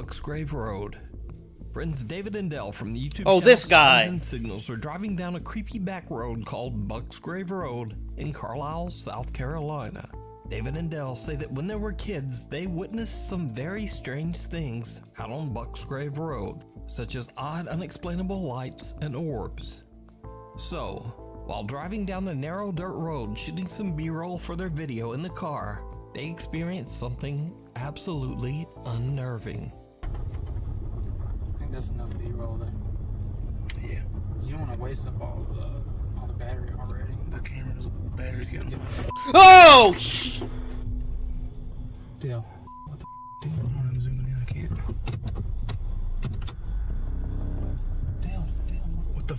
Bucksgrave Road. Friends David and Dell from the YouTube Oh, channel this guy. Signs and Signals are driving down a creepy back road called Bucksgrave Road in Carlisle, South Carolina. David and Dell say that when they were kids, they witnessed some very strange things out on Bucksgrave Road, such as odd, unexplainable lights and orbs. So, while driving down the narrow dirt road shooting some B-roll for their video in the car, they experienced something absolutely unnerving. I think that's enough B-roll there. Yeah. You don't want to waste up all the battery already. The camera's battery's getting. Oh! Deal. What the Damn, I'm zooming in. I can't. Dale, film. What the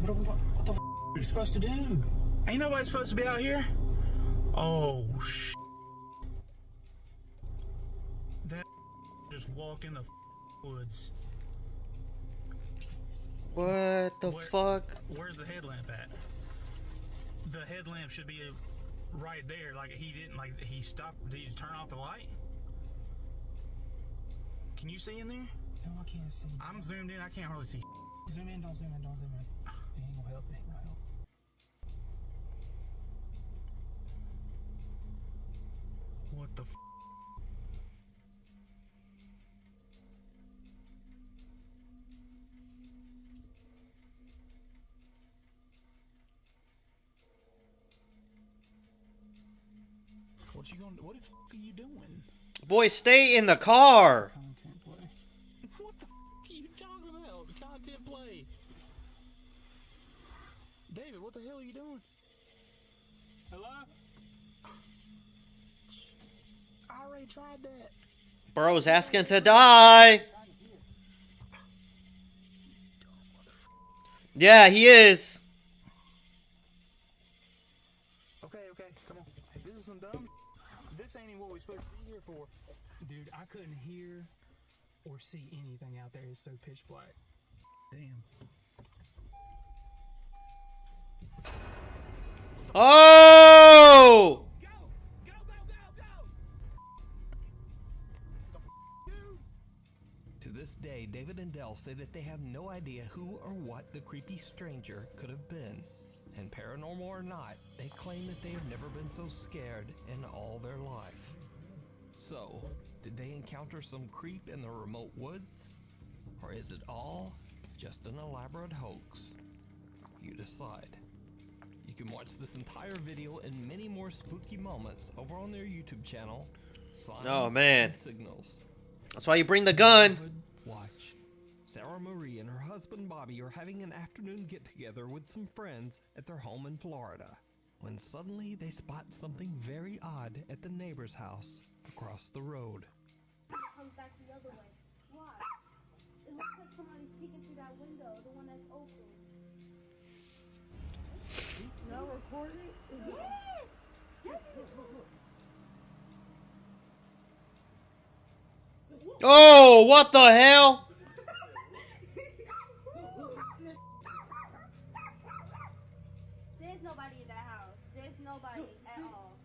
What the are you supposed to do? Ain't nobody supposed to be out here? Oh, That just walked in the woods. What the fuck? Where's the headlamp at? The headlamp should be right there. Like he didn't, like he stopped. Did he turn off the light? Can you see in there? No, I can't see. I'm zoomed in. I can't hardly see. Zoom in, don't zoom in, don't zoom in. It ain't gonna help, it ain't gonna help. What the What you gonna? What the are you doing? Boy, stay in the car. Content play. What the are you talking about? Content play. David, what the hell are you doing? Hello? I already tried that. Bro's asking to die. Yeah, he is. Okay, come on. Hey, this is some dumb. This ain't even what we're supposed to be here for. Dude, I couldn't hear or see anything out there. It's so pitch black. Damn. Oh! To this day, David and Dell say that they have no idea who or what the creepy stranger could have been. And paranormal or not, they claim that they have never been so scared in all their life. So, did they encounter some creep in the remote woods? Or is it all just an elaborate hoax? You decide. You can watch this entire video and many more spooky moments over on their YouTube channel, Signs Oh, man. and Signals. That's why you bring the gun. Watch. Sarah Marie and her husband Bobby are having an afternoon get-together with some friends at their home in Florida, when suddenly they spot something very odd at the neighbor's house across the road. Comes back the other way. Why? It looks like somebody's peeking through that window, the one that's open. No recording? Oh, what the hell? There's nobody in that house. There's nobody at all.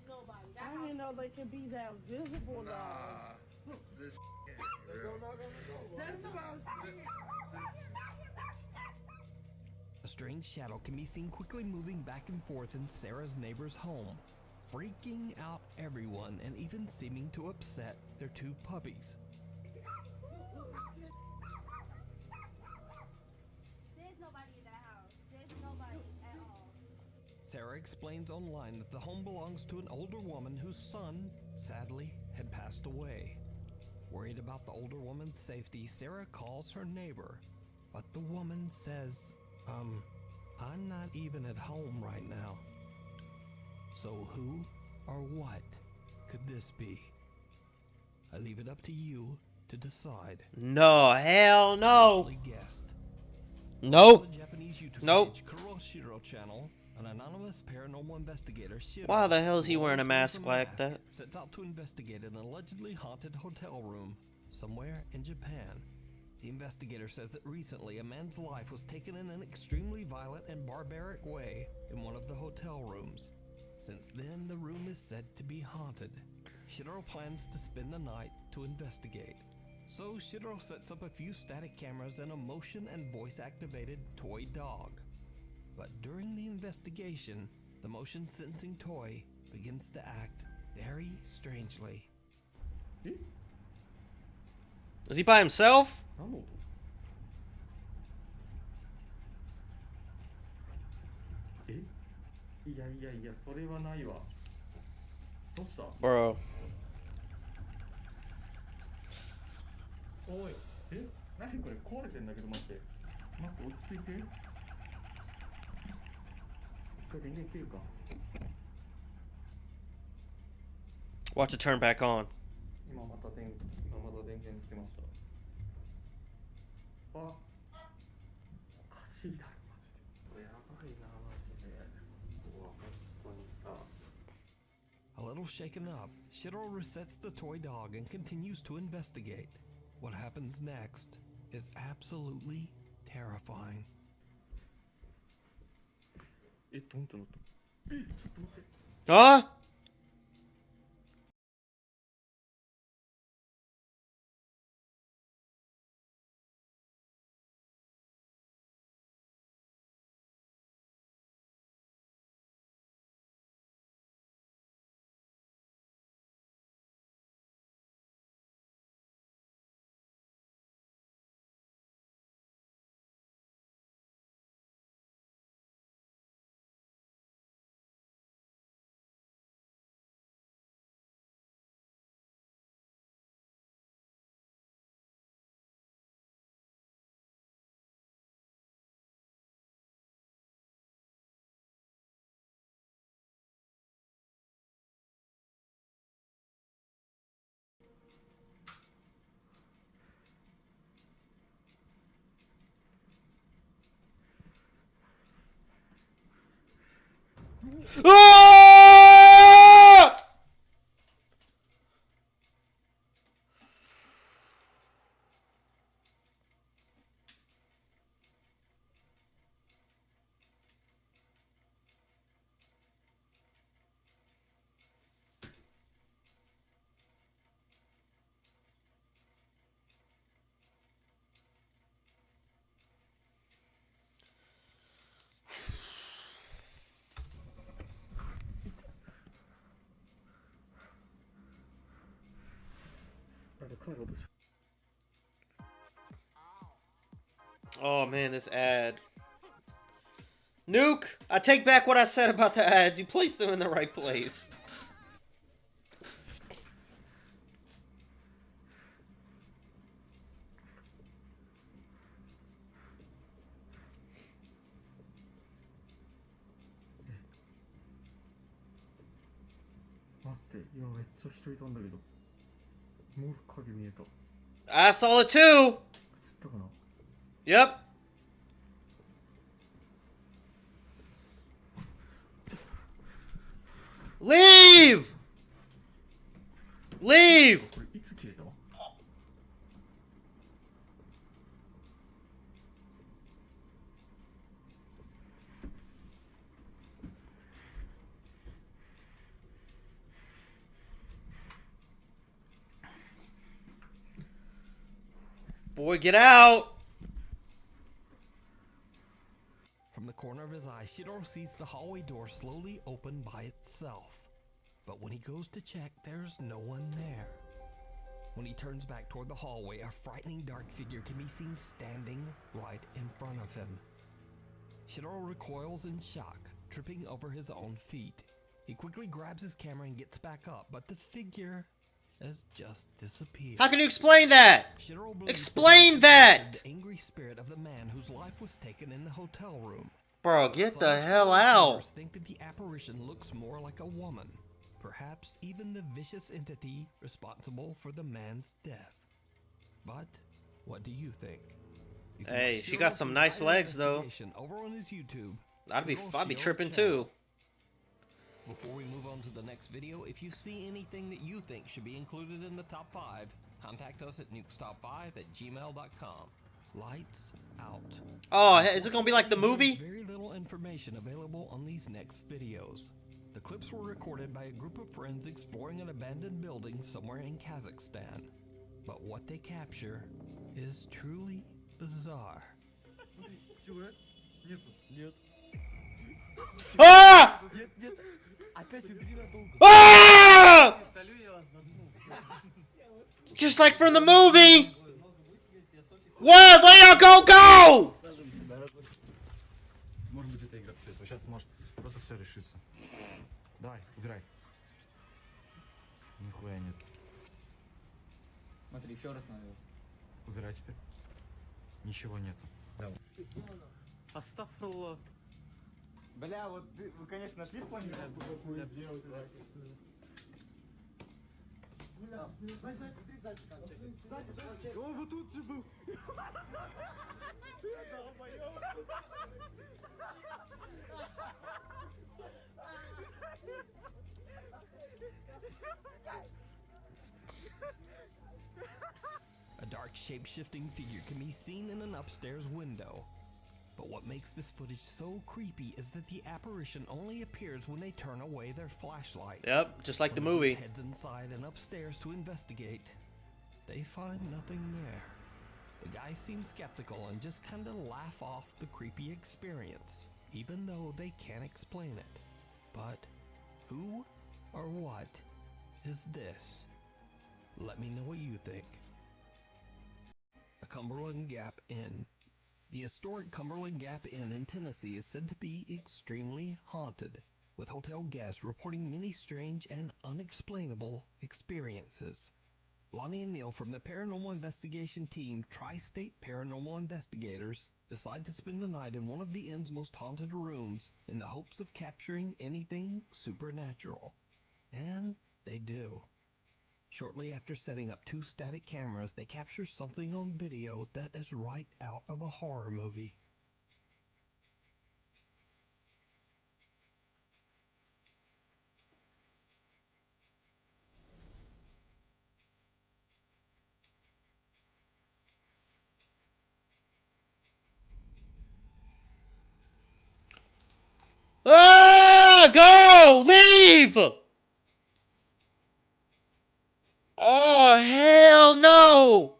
Nobody. That I didn't know they could be that visible now. That's what I was saying. A strange shadow can be seen quickly moving back and forth in Sarah's neighbor's home, freaking out everyone and even seeming to upset their two puppies. There's nobody in that house. There's nobody at all. Sarah explains online that the home belongs to an older woman whose son, sadly, had passed away. Worried about the older woman's safety, Sarah calls her neighbor, but the woman says, I'm not even at home right now. So who or what could this be? I leave it up to you to decide. No, hell no. Actually guessed. Nope. On the Japanese YouTube Nope. page, Kuroshiro channel, an anonymous paranormal investigator, Shiro, Why the hell is he who wearing a always mask wears like that? sets out to investigate an allegedly haunted hotel room somewhere in Japan. The investigator says that recently a man's life was taken in an extremely violent and barbaric way in one of the hotel rooms. Since then, the room is said to be haunted. Shiro plans to spend the night to investigate. So Shiro sets up a few static cameras and a motion and voice activated toy dog. But during the investigation, the motion sensing toy begins to act very strangely. Is he by himself? 何の音えいやいやいやそれはないわどうした Bro. おいえ何これ壊れてんだけど待って落ち着いて一回電源切るか Watch it turn back on. 今また電源つけましたあおかしいだろマジでこれやばいなマジでうわ本当にさ A little shaken up, Shiro resets the toy dog and continues to investigate. What happens next is absolutely terrifying. えドンってなったえちょっと待って Huh? Ah! Oh man, this ad. Nuke, I take back what I said about the ads. You placed them in the right place. I saw it too. Yep. Leave! Leave! Boy, get out! From the corner of his eye, Shiro sees the hallway door slowly open by itself. But when he goes to check, there's no one there. When he turns back toward the hallway, a frightening dark figure can be seen standing right in front of him. Shiro recoils in shock, tripping over his own feet. He quickly grabs his camera and gets back up, but the figure has just disappeared. How can you explain that? Shiro believes Explain that! the angry spirit of the man whose life was taken in the hotel room. Bro, get the Some hell Shiro's out. viewers think that the apparition looks more like a woman, perhaps even the vicious entity responsible for the man's death. But what do you think? You can Hey, watch she got Shiro's some nice entire legs, though. investigation over on his YouTube. I'd be Shiro tripping channel. too. Before we move on to the next video, if you see anything that you think should be included in the top 5, contact us at nukestop5@gmail.com. Lights out. Oh, is it gonna be like the There's movie? very little information available on these next videos. The clips were recorded by a group of friends exploring an abandoned building somewhere in Kazakhstan. But what they capture is truly bizarre. Ah! Ah! Just like from the movie. What? Where y'all go? Может быть, это игра цвета. Сейчас может просто все решится. Давай, убирай. Нихуя нет. Смотри, еще раз надо. Убирай теперь. Ничего нету. Астафрулlah. Бля, вот вы, конечно, нашли в плане, как я сделал. О, вот тут же был. A dark shape-shifting figure can be seen in an upstairs window. But what makes this footage so creepy is that the apparition only appears when they turn away their flashlight. Yep, just like the When group movie. heads inside and upstairs to investigate, they find nothing there. The guys seem skeptical and just kind of laugh off the creepy experience, even though they can't explain it. But who or what is this? Let me know what you think. The Cumberland Gap Inn. The historic Cumberland Gap Inn in Tennessee is said to be extremely haunted, with hotel guests reporting many strange and unexplainable experiences. Lonnie and Neil from the paranormal investigation team Tri-State Paranormal Investigators decide to spend the night in one of the inn's most haunted rooms in the hopes of capturing anything supernatural. And they do. Shortly after setting up 2 static cameras, they capture something on video that is right out of a horror movie. Ah! Go! Leave! Oh, hell no!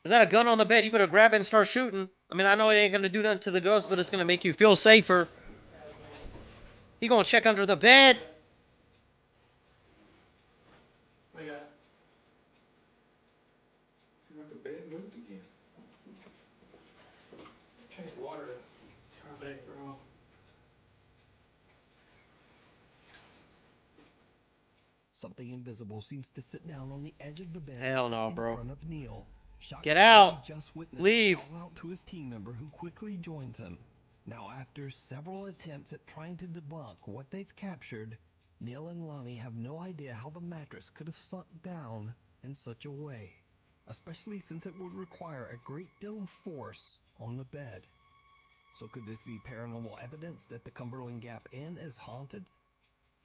Is that a gun on the bed? You better grab it and start shooting. I mean, I know it ain't gonna do nothing to the ghost, but it's gonna make you feel safer. You gonna check under the bed? Oh yeah. See if the bed moved again. Change the water to carbonate, bro. Something invisible seems to sit down on the edge of the bed Hell no, in bro. front of Neil. Shocked Get by what out! he just witnessed, Leave! he calls out to his team member who quickly joins him. Now, after several attempts at trying to debunk what they've captured, Neil and Lonnie have no idea how the mattress could have sunk down in such a way, especially since it would require a great deal of force on the bed. So could this be paranormal evidence that the Cumberland Gap Inn is haunted?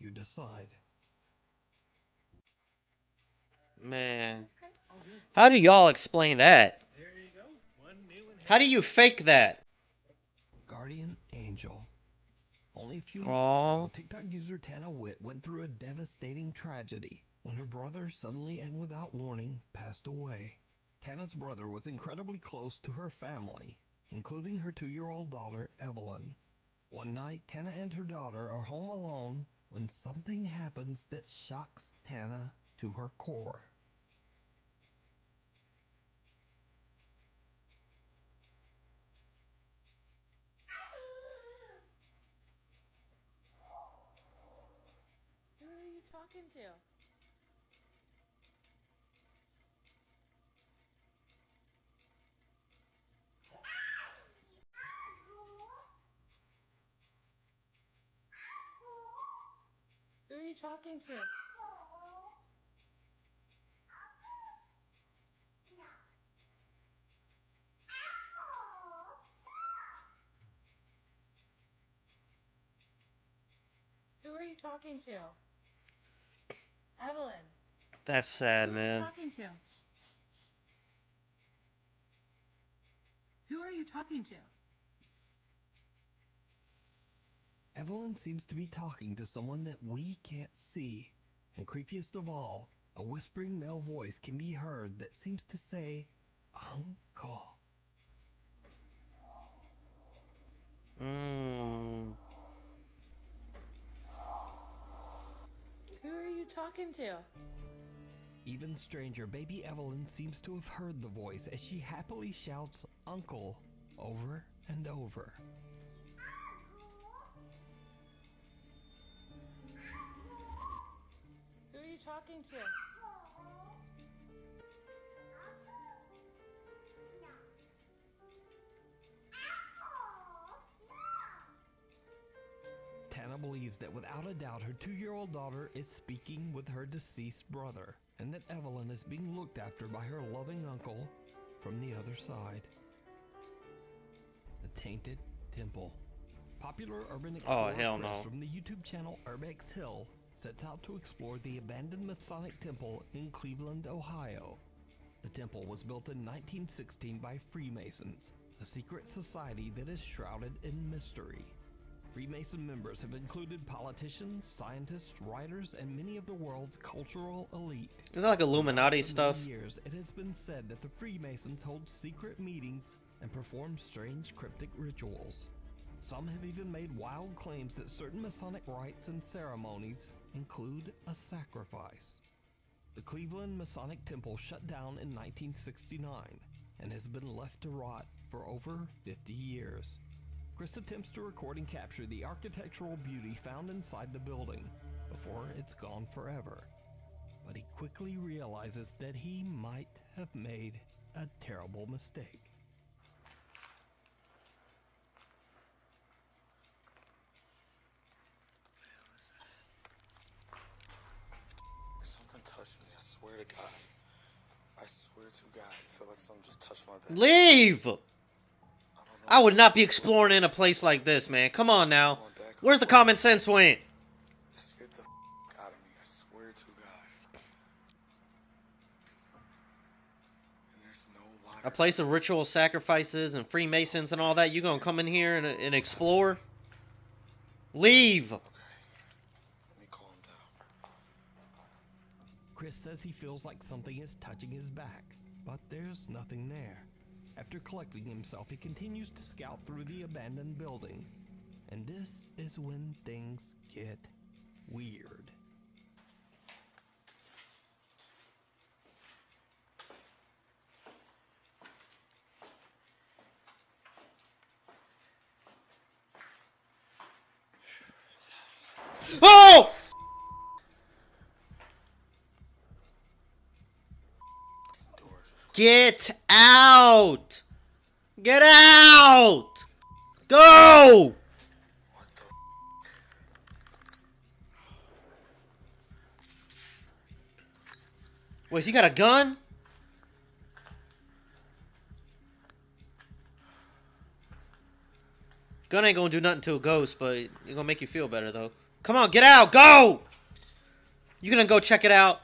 You decide. Man. How do y'all explain that? How do you fake that? Guardian Angel. Only a few months Aww. ago, TikTok user Tana Witt went through a devastating tragedy when her brother suddenly and without warning passed away. Tana's brother was incredibly close to her family, including her 2-year-old daughter, Evelyn. One night, Tana and her daughter are home alone when something happens that shocks Tana to her core. Who are you talking to? Who are you talking to? Who are you talking to? Evelyn. That's sad, Who are you man. talking to? Who are you talking to? Evelyn seems to be talking to someone that we can't see. And creepiest of all, a whispering male voice can be heard that seems to say, Uncle. Who are you talking to? Even stranger, baby Evelyn seems to have heard the voice as she happily shouts, Uncle, over and over. Who are you talking to? Tana believes that without a doubt her 2-year-old daughter is speaking with her deceased brother, and that Evelyn is being looked after by her loving uncle from the other side. The Tainted Temple. Popular urban explorer hell Chris no. from the YouTube channel Urbex Hill sets out to explore the abandoned Masonic Temple in Cleveland, Ohio. The temple was built in 1916 by Freemasons, a secret society that is shrouded in mystery. Freemason members have included politicians, scientists, writers, and many of the world's cultural elite. Is that like Illuminati For stuff? many years, it has been said that the Freemasons hold secret meetings and perform strange cryptic rituals. Some have even made wild claims that certain Masonic rites and ceremonies include a sacrifice. The Cleveland Masonic Temple shut down in 1969 and has been left to rot for over 50 years. Chris attempts to record and capture the architectural beauty found inside the building before it's gone forever. But he quickly realizes that he might have made a terrible mistake. Something touched me, I swear to God. I swear to God, I feel like someone just touched my back. Leave! I would not be exploring in a place like this, man. Come on now. Where's the common sense went? That scared the out of me, I swear to God. And there's no water. A place of ritual sacrifices and Freemasons and all that. You gonna come in here and explore? Leave! Okay, let me calm down. Chris says he feels like something is touching his back, but there's nothing there. After collecting himself, he continues to scout through the abandoned building. And this is when things get weird. Oh! Get out! Get out! Go! Wait, he got a gun? Gun ain't gonna do nothing to a ghost, but it's gonna make you feel better, though. Come on, get out! Go! You gonna go check it out?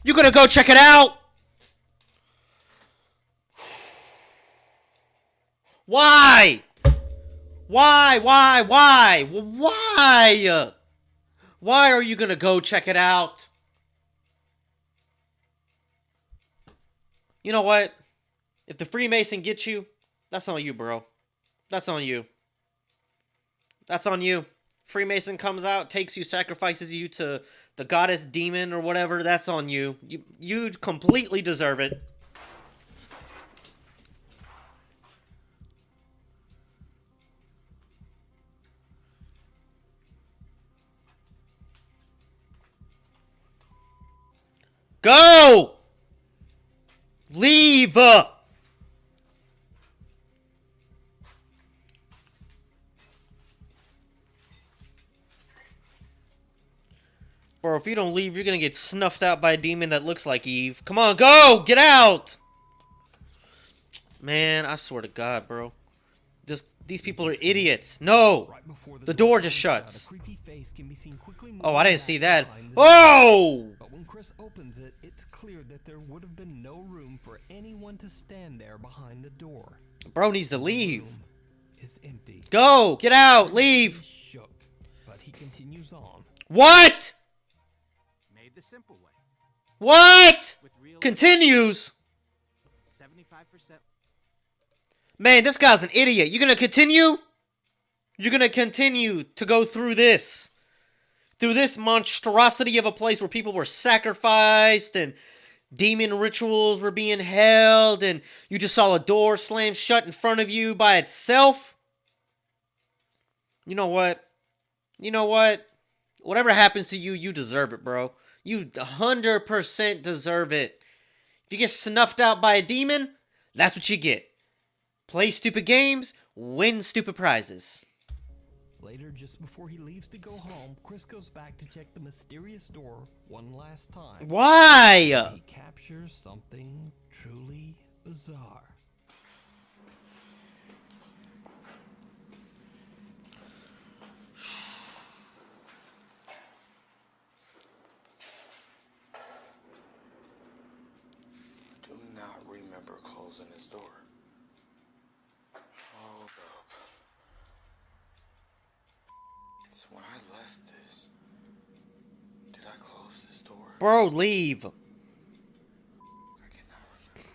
You gonna go check it out? Why? Why? Why are you gonna go check it out? You know what? If the Freemason gets you, that's on you, bro. That's on you. That's on you. Freemason comes out, takes you, sacrifices you to the goddess demon or whatever. That's on you. You completely deserve it. Go! Leave! Bro, if you don't leave, you're gonna get snuffed out by a demon that looks like Eve. Come on, go! Get out! Man, I swear to God, bro. These people are idiots. No! Right before The door just comes shuts. out, a creepy face can be seen quickly Oh, I moving didn't see back that. behind the Oh! But when Chris opens it, it's clear that there would have been no room for anyone to stand there behind the door. Bro needs to The leave. room is empty. Go! Get out! Leave! He's shook. he continues on. What? Made the simple way. What? With real Continues. 75%. Man, this guy's an idiot. You gonna continue? You're gonna continue to go through this. Through this monstrosity of a place where people were sacrificed and demon rituals were being held and you just saw a door slam shut in front of you by itself? You know what? You know what? Whatever happens to you, you deserve it, bro. You 100% deserve it. If you get snuffed out by a demon, that's what you get. Play stupid games, win stupid prizes. Later, just before he leaves to go home, Chris goes back to check the mysterious door one last time. Why? He captures something truly bizarre. I do not remember closing this door. Hold up. It's when I left this. Did I close this door? Bro, leave. I cannot remember.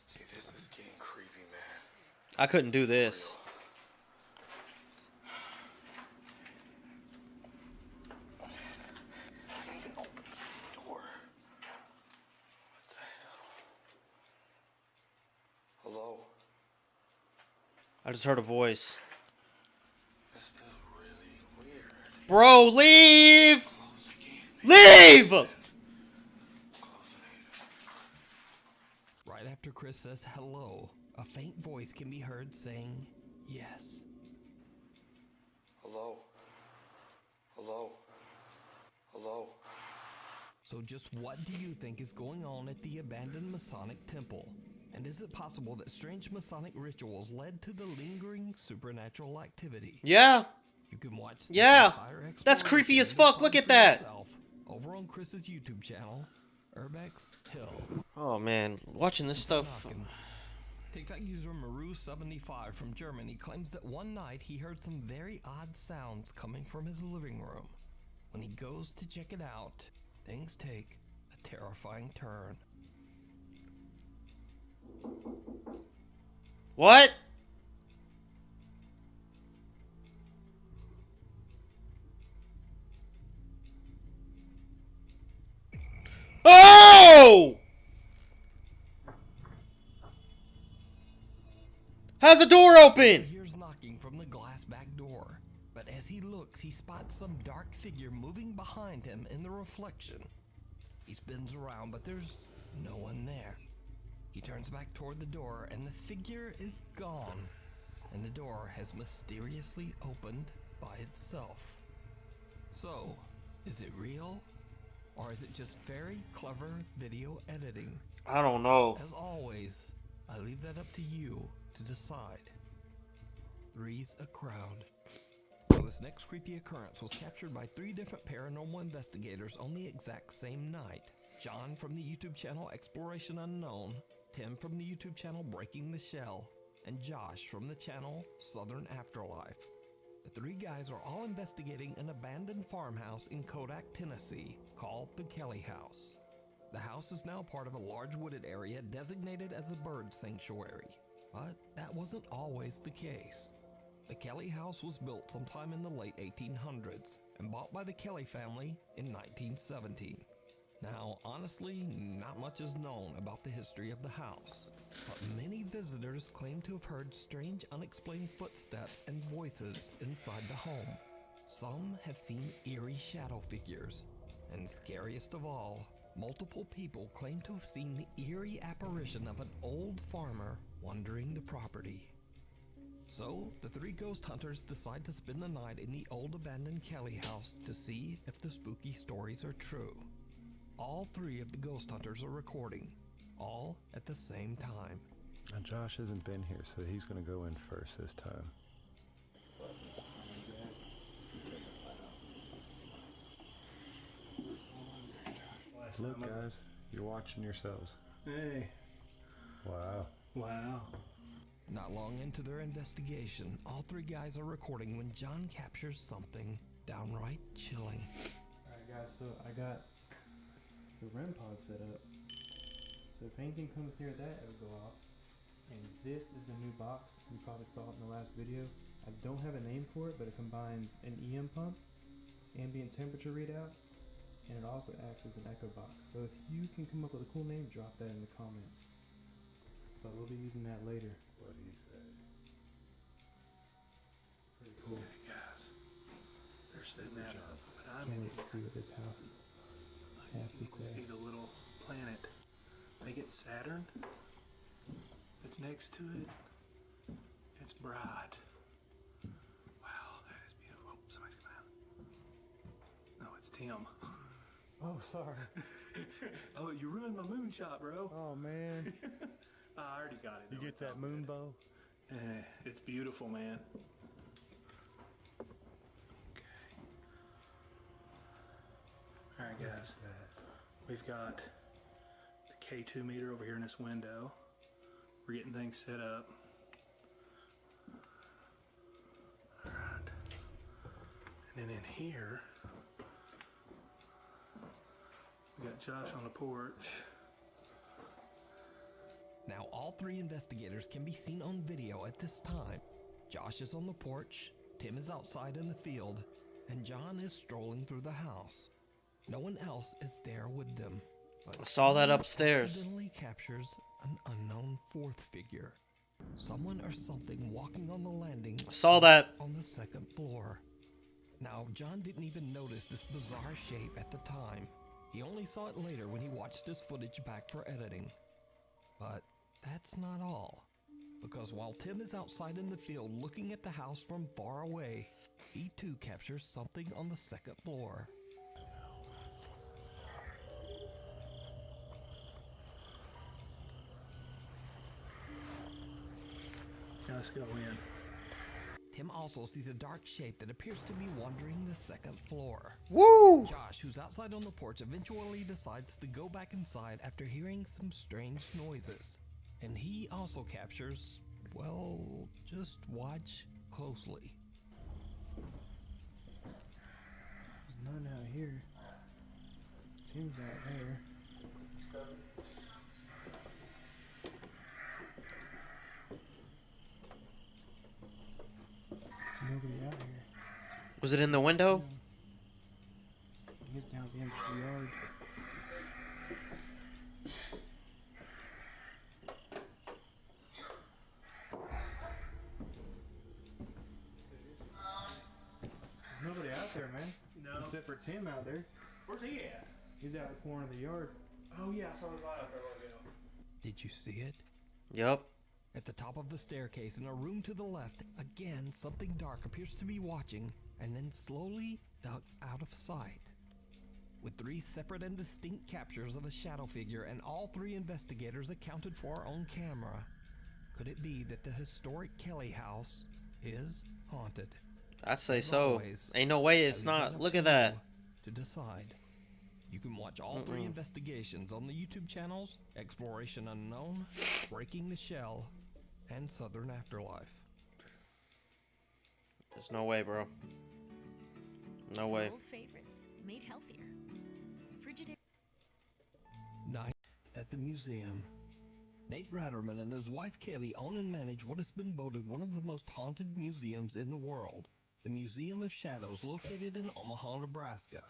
See, this is getting creepy, man. I couldn't do this. I can't even open the door. What the hell? Hello? I just heard a voice. This is really weird. Bro, leave! Close again. Leave! Close it. Right after Chris says hello, a faint voice can be heard saying yes. Hello? Hello? Hello? So just what do you think is going on at the abandoned Masonic temple? And is it possible that strange Masonic rituals led to the lingering supernatural activity? Yeah. You can watch this Yeah. entire That's creepy as exploration fuck. Look at for that. yourself over on Chris's YouTube channel, Urbex Hill. Oh, man. Watching this stuff. Knocking. TikTok user Maru75 from Germany claims that one night he heard some very odd sounds coming from his living room. When he goes to check it out, things take a terrifying turn. What? Oh! How's the door He open? hears knocking from the glass back door, but as he looks, he spots some dark figure moving behind him in the reflection. He spins around, but there's no one there. He turns back toward the door, and the figure is gone, and the door has mysteriously opened by itself. So, is it real? Or is it just very clever video editing? I don't know. As always, I leave that up to you to decide. Three's a crowd. Now, this next creepy occurrence was captured by 3 different paranormal investigators on the exact same night. John from the YouTube channel Exploration Unknown, Tim from the YouTube channel Breaking the Shell, and Josh from the channel Southern Afterlife. The 3 guys are all investigating an abandoned farmhouse in Kodak, Tennessee, called the Kelly House. The house is now part of a large wooded area designated as a bird sanctuary, but that wasn't always the case. The Kelly House was built sometime in the late 1800s and bought by the Kelly family in 1917. Now, honestly, not much is known about the history of the house, but many visitors claim to have heard strange unexplained footsteps and voices inside the home. Some have seen eerie shadow figures, and scariest of all, multiple people claim to have seen the eerie apparition of an old farmer wandering the property. So, the 3 ghost hunters decide to spend the night in the old abandoned Kelly house to see if the spooky stories are true. All 3 of the ghost hunters are recording, all at the same time. Now Josh hasn't been here, so he's going to go in first this time. Look, guys, you're watching yourselves. Hey. Wow. Wow. Not long into their investigation, all 3 guys are recording when John captures something downright chilling. Alright guys, so I got the REM pod set up. So if anything comes near that, it'll go off. And this is the new box. You probably saw it in the last video. I don't have a name for it, but it combines an EM pump, ambient temperature readout, and it also acts as an echo box. So if you can come up with a cool name, drop that in the comments. But we'll be using that later. What he said. Pretty cool. Hey guys, they're setting that up, but I'm Can't wait to see what this house has to you can say. see the little planet. They get Saturn. It's next to it. It's bright. Wow, that is beautiful. Oh, somebody's coming out. No, it's Tim. Oh, sorry. Oh, you ruined my moonshot, bro. Oh, man. I already got it. You though. get It's that all moon good. bow? It's beautiful, man. Alright guys, we've got the K2 meter over here in this window. We're getting things set up. Alright. And then in here, we got Josh on the porch. Now, all three investigators can be seen on video at this time. Josh is on the porch, Tim is outside in the field, and John is strolling through the house. No one else is there with them. But I saw that Tim upstairs. accidentally captures an unknown fourth figure. Someone or something walking on the landing. I saw that. On the second floor. Now, John didn't even notice this bizarre shape at the time. He only saw it later when he watched his footage back for editing. But that's not all. Because while Tim is outside in the field looking at the house from far away, he too captures something on the second floor. Now let's go in. Tim also sees a dark shape that appears to be wandering the second floor. Woo! Josh, who's outside on the porch, eventually decides to go back inside after hearing some strange noises. And he also captures, well, just watch closely. There's none out here. Tim's out there. There's nobody out here. Was it in the window? He's down at the end of the yard. There's nobody out there, man. No. Except for Tim out there. Where's he at? He's out in the corner of the yard. Oh yeah, I saw his light out there a while ago. Did you see it? Yup. At the top of the staircase in a room to the left, again, something dark appears to be watching and then slowly ducks out of sight. With three separate and distinct captures of a shadow figure and all three investigators accounted for on camera, could it be that the historic Kelly house is haunted? I'd say As so. always, Ain't no way that it's leaves it not. up Look to at that. you to decide. You can watch all three investigations on the YouTube channels Exploration Unknown, Breaking the Shell, and Southern Afterlife. There's no way, bro. No way. Old favorites made healthier. Frigidaire. Night at the museum. Nate Ratterman and his wife Kaylee own and manage what has been voted one of the most haunted museums in the world, the Museum of Shadows, located in Omaha, Nebraska.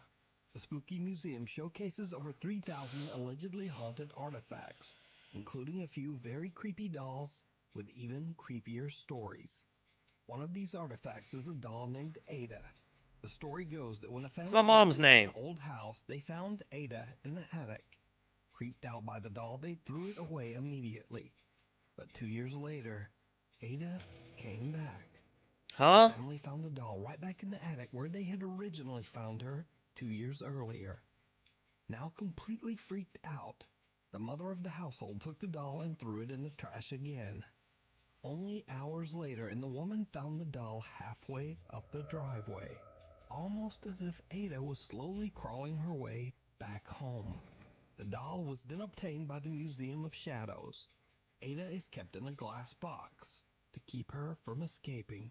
The spooky museum showcases over 3,000 allegedly haunted artifacts, including a few very creepy dolls with even creepier stories. One of these artifacts is a doll named Ada. The story goes that when a family It's my mom's name. an old house, they found Ada in the attic. Creeped out by the doll, they threw it away immediately. But 2 years later, Ada came back. Huh? The family found the doll right back in the attic where they had originally found her 2 years earlier. Now completely freaked out, the mother of the household took the doll and threw it in the trash again. Only hours later, and the woman found the doll halfway up the driveway, almost as if Ada was slowly crawling her way back home. The doll was then obtained by the Museum of Shadows. Ada is kept in a glass box to keep her from escaping.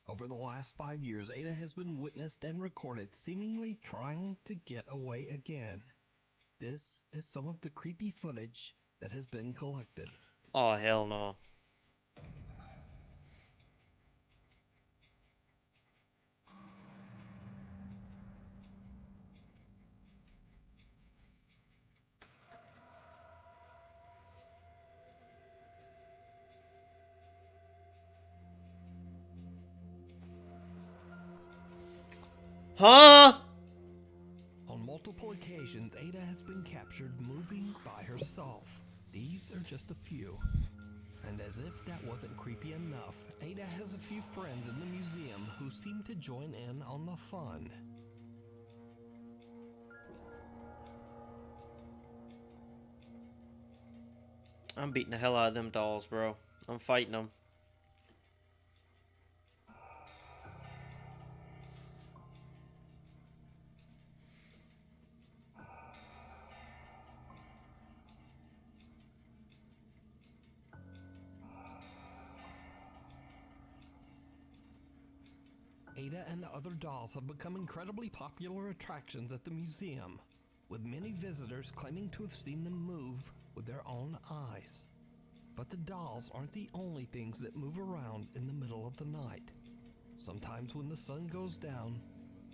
Over the last 5 years, Ada has been witnessed and recorded seemingly trying to get away again. This is some of the creepy footage that has been collected. Oh, hell no. Huh? On multiple occasions, Ada has been captured moving by herself. These are just a few. And as if that wasn't creepy enough, Ada has a few friends in the museum who seem to join in on the fun. I'm beating the hell out of them dolls, bro. I'm fighting them. Ada and the other dolls have become incredibly popular attractions at the museum, with many visitors claiming to have seen them move with their own eyes. But the dolls aren't the only things that move around in the middle of the night. Sometimes when the sun goes down,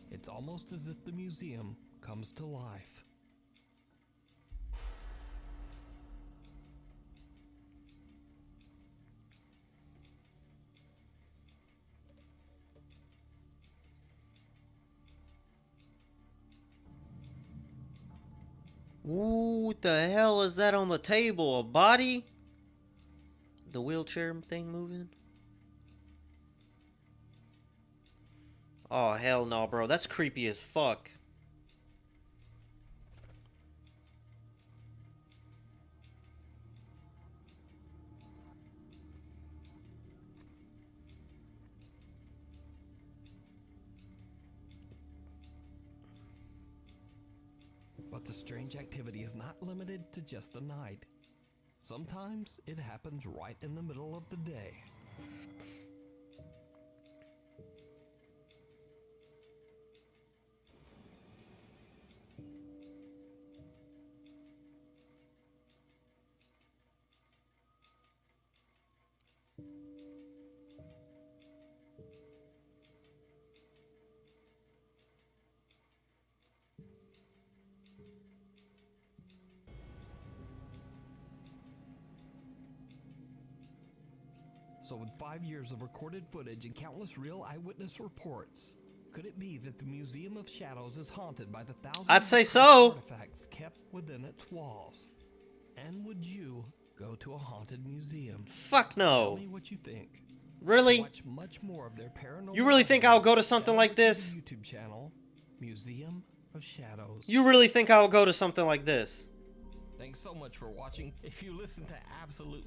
it's almost as if the museum comes to life. Ooh, what the hell is that on the table? A body? The wheelchair thing moving? Oh, hell no, bro. That's creepy as fuck. But the strange activity is not limited to just the night. Sometimes it happens right in the middle of the day. So with 5 years of recorded footage and countless real eyewitness reports, could it be that the Museum of Shadows is haunted by the thousands I'd say of so. artifacts kept within its walls? And would you go to a haunted museum? Fuck no. Tell me what you think. Really? Watch much more of their paranormal. You really think I'll go to evidence, something head like over to this? the YouTube channel, Museum of Shadows. You really think I'll go to something like this? Thanks so much for watching. If you listen to absolutely